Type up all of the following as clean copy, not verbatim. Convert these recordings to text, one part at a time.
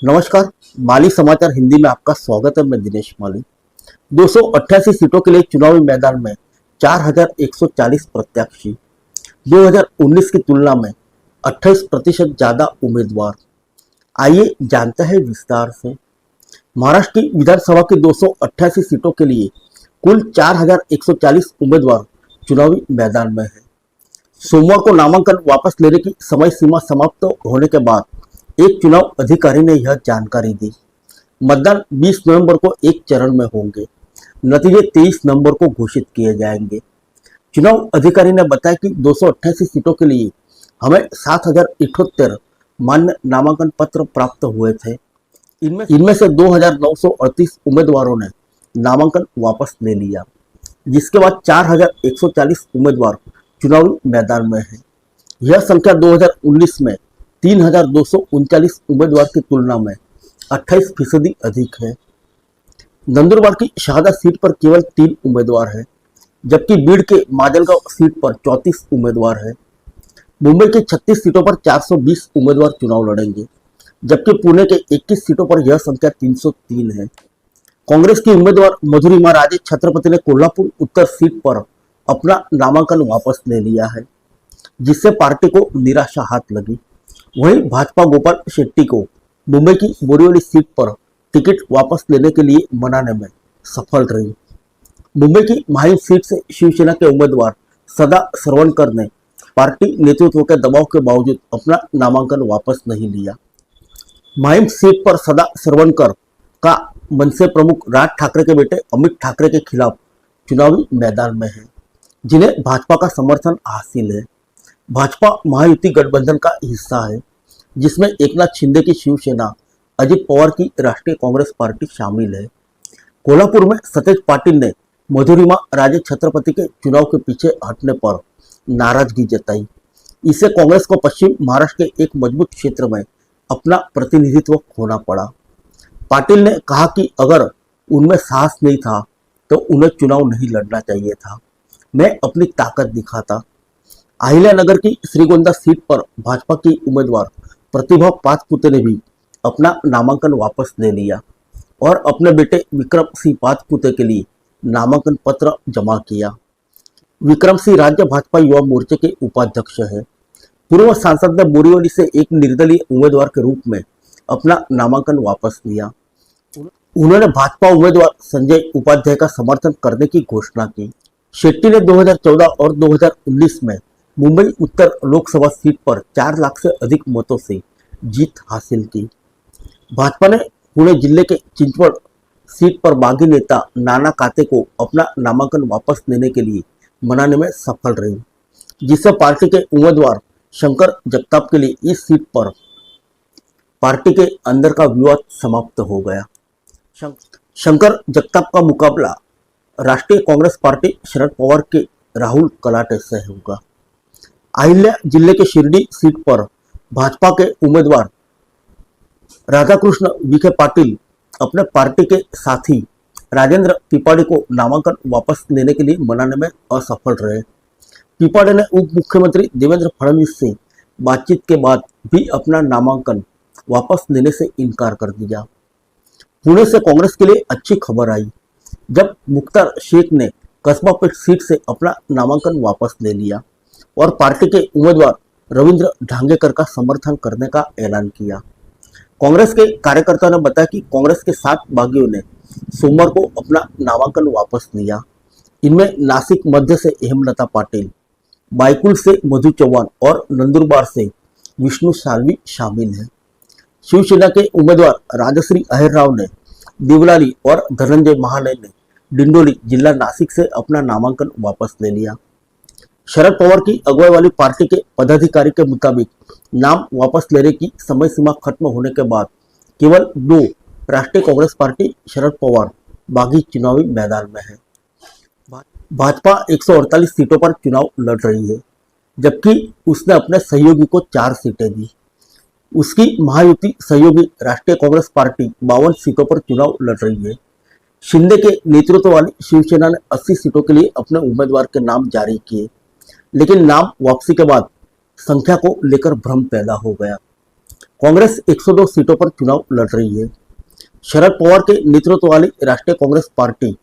नमस्कार। माली समाचार हिंदी में आपका स्वागत है। मैं दिनेश माली। 288 सीटों के लिए चुनावी मैदान में 4140 प्रत्याशी, 2019 की तुलना में 28% ज्यादा उम्मीदवार। आइए जानते हैं विस्तार से। महाराष्ट्र की विधानसभा की 288 सीटों के लिए कुल 4140 उम्मीदवार चुनावी मैदान में है। सोमवार को नामांकन वापस लेने की समय सीमा समाप्त होने के बाद एक चुनाव अधिकारी ने यह जानकारी दी। मतदान 20 नवंबर को एक चरण में होंगे। नतीजे 23 नवंबर को घोषित किए जाएंगे। चुनाव अधिकारी ने बताया कि 288 सीटों के लिए हमें 7078 मान्य नामांकन पत्र प्राप्त हुए थे। इनमें से 2938 उम्मीदवारों ने नामांकन वापस ले लिया, जिसके बाद 4140 उम्मीदवार चुनावी मैदान में हैं। यह संख्या 2019 में 3239 उम्मीदवार की तुलना में 28% अधिक है। नंदुरबार की शहादा सीट पर केवल 3 उम्मीदवार हैं, जबकि बीड़ के माजलगांव सीट पर 34 उम्मीदवार हैं। मुंबई की 36 सीटों पर 420 उम्मीदवार चुनाव लड़ेंगे, जबकि पुणे के 21 सीटों पर यह संख्या 303 है। कांग्रेस की उम्मीदवार मधुरिमा राजे छत्रपति ने कोल्हापुर उत्तर सीट पर अपना नामांकन वापस ले लिया है, जिससे पार्टी को निराशा हाथ लगी। वहीं भाजपा गोपाल शेट्टी को मुंबई की बोरीवली सीट पर टिकट वापस लेने के लिए मनाने में सफल रही। मुंबई की माहिम सीट से शिवसेना के उम्मीदवार सदा सरवणकर ने पार्टी नेतृत्व के दबाव के बावजूद अपना नामांकन वापस नहीं लिया। माहिम सीट पर सदा सरवणकर का मनसे प्रमुख राज ठाकरे के बेटे अमित ठाकरे के खिलाफ चुनावी मैदान में है, जिन्हें भाजपा का समर्थन हासिल है। भाजपा महायुति गठबंधन का हिस्सा है, जिसमें एकनाथ शिंदे की शिवसेना, अजित पवार की राष्ट्रीय कांग्रेस पार्टी शामिल है। कोल्हापुर में सतेज पाटिल ने मधुरिमा राजे छत्रपति के चुनाव के पीछे हटने पर नाराजगी जताई। इससे कांग्रेस को पश्चिम महाराष्ट्र के एक मजबूत क्षेत्र में अपना प्रतिनिधित्व खोना पड़ा। पाटिल ने कहा कि अगर उनमें साहस नहीं था तो उन्हें चुनाव नहीं लड़ना चाहिए था। मैं अपनी ताकत दिखाता। अहिल्यानगर की श्रीगोंदा सीट पर भाजपा की उम्मीदवार प्रतिभा पाचपुते ने भी अपना नामांकन वापस ले लिया और अपने बेटे विक्रम सिंह पाचपुते के लिए नामांकन पत्र जमा किया। विक्रम सिंह राज्य भाजपा युवा मोर्चे के उपाध्यक्ष हैं। पूर्व सांसद ने बोरीवली से एक निर्दलीय उम्मीदवार के रूप में अपना नामांकन वापस लिया। उन्होंने भाजपा उम्मीदवार संजय उपाध्याय का समर्थन करने की घोषणा की। शेट्टी ने 2014 और 2019 में मुंबई उत्तर लोकसभा सीट पर 4 लाख से अधिक मतों से जीत हासिल की। भाजपा ने पुणे जिले के चिंचवड सीट पर बागी नेता नाना काते को अपना नामांकन वापस लेने के लिए मनाने में सफल रही, जिससे पार्टी के उम्मीदवार शंकर जगताप के लिए इस सीट पर पार्टी के अंदर का विवाद समाप्त हो गया। शंकर जगताप का मुकाबला राष्ट्रीय कांग्रेस पार्टी शरद पवार के राहुल कलाटे से होगा। अहिल्या जिले के शिरडी सीट पर भाजपा के उम्मीदवार राधाकृष्ण विखे पाटिल अपने पार्टी के साथी राजेंद्र पिपाड़े को नामांकन वापस लेने के लिए मनाने में असफल रहे। पिपाड़े ने उप मुख्यमंत्री देवेंद्र फडणवीस से बातचीत के बाद भी अपना नामांकन वापस लेने से इनकार कर दिया। पुणे से कांग्रेस के लिए अच्छी खबर आई, जब मुख्तार शेख ने कस्बा पेट सीट से अपना नामांकन वापस ले लिया और पार्टी के उम्मीदवार रविंद्र ढांगेकर का समर्थन करने का ऐलान किया। कांग्रेस के कार्यकर्ताओं ने बताया कि कांग्रेस के 7 बागियों ने सोमवार को अपना नामांकन वापस लिया। इनमें नासिक मध्य से हेमलता पाटिल, बायकुल से मधु चौहान और नंदुरबार से विष्णु साल्वी शामिल हैं। शिवसेना के उम्मीदवार राजश्री अहिरराव ने देवलाली और धनंजय महाले ने डिंडोली जिला नासिक से अपना नामांकन वापस ले लिया। शरद पवार की अगुवाई वाली पार्टी के पदाधिकारी के मुताबिक नाम वापस लेने की समय सीमा खत्म होने के बाद केवल 2 राष्ट्रीय कांग्रेस पार्टी शरद पवार बागी चुनावी मैदान में है। भाजपा 148 सीटों पर चुनाव लड़ रही है, जबकि उसने अपने सहयोगी को 4 सीटें दी। उसकी महायुति सहयोगी राष्ट्रीय कांग्रेस पार्टी 52 सीटों पर चुनाव लड़ रही है। शिंदे के नेतृत्व वाली शिवसेना ने 80 सीटों के लिए अपने उम्मीदवार के नाम जारी किए, लेकिन नाम वापसी के बाद संख्या को लेकर भ्रम पैदा हो गया। कांग्रेस 102 सीटों पर चुनाव लड़ रही है। शरद पवार के नेतृत्व वाली राष्ट्रीय कांग्रेस पार्टी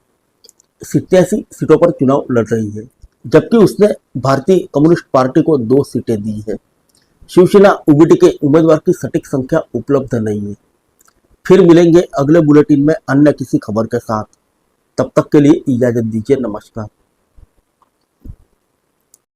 87 सीटों पर चुनाव लड़ रही है, जबकि उसने भारतीय कम्युनिस्ट पार्टी को 2 सीटें दी है। शिवसेना उबीटी के उम्मीदवार की सटीक संख्या उपलब्ध नहीं है। फिर मिलेंगे अगले बुलेटिन में अन्य किसी खबर के साथ। तब तक के लिए इजाजत दीजिए। नमस्कार।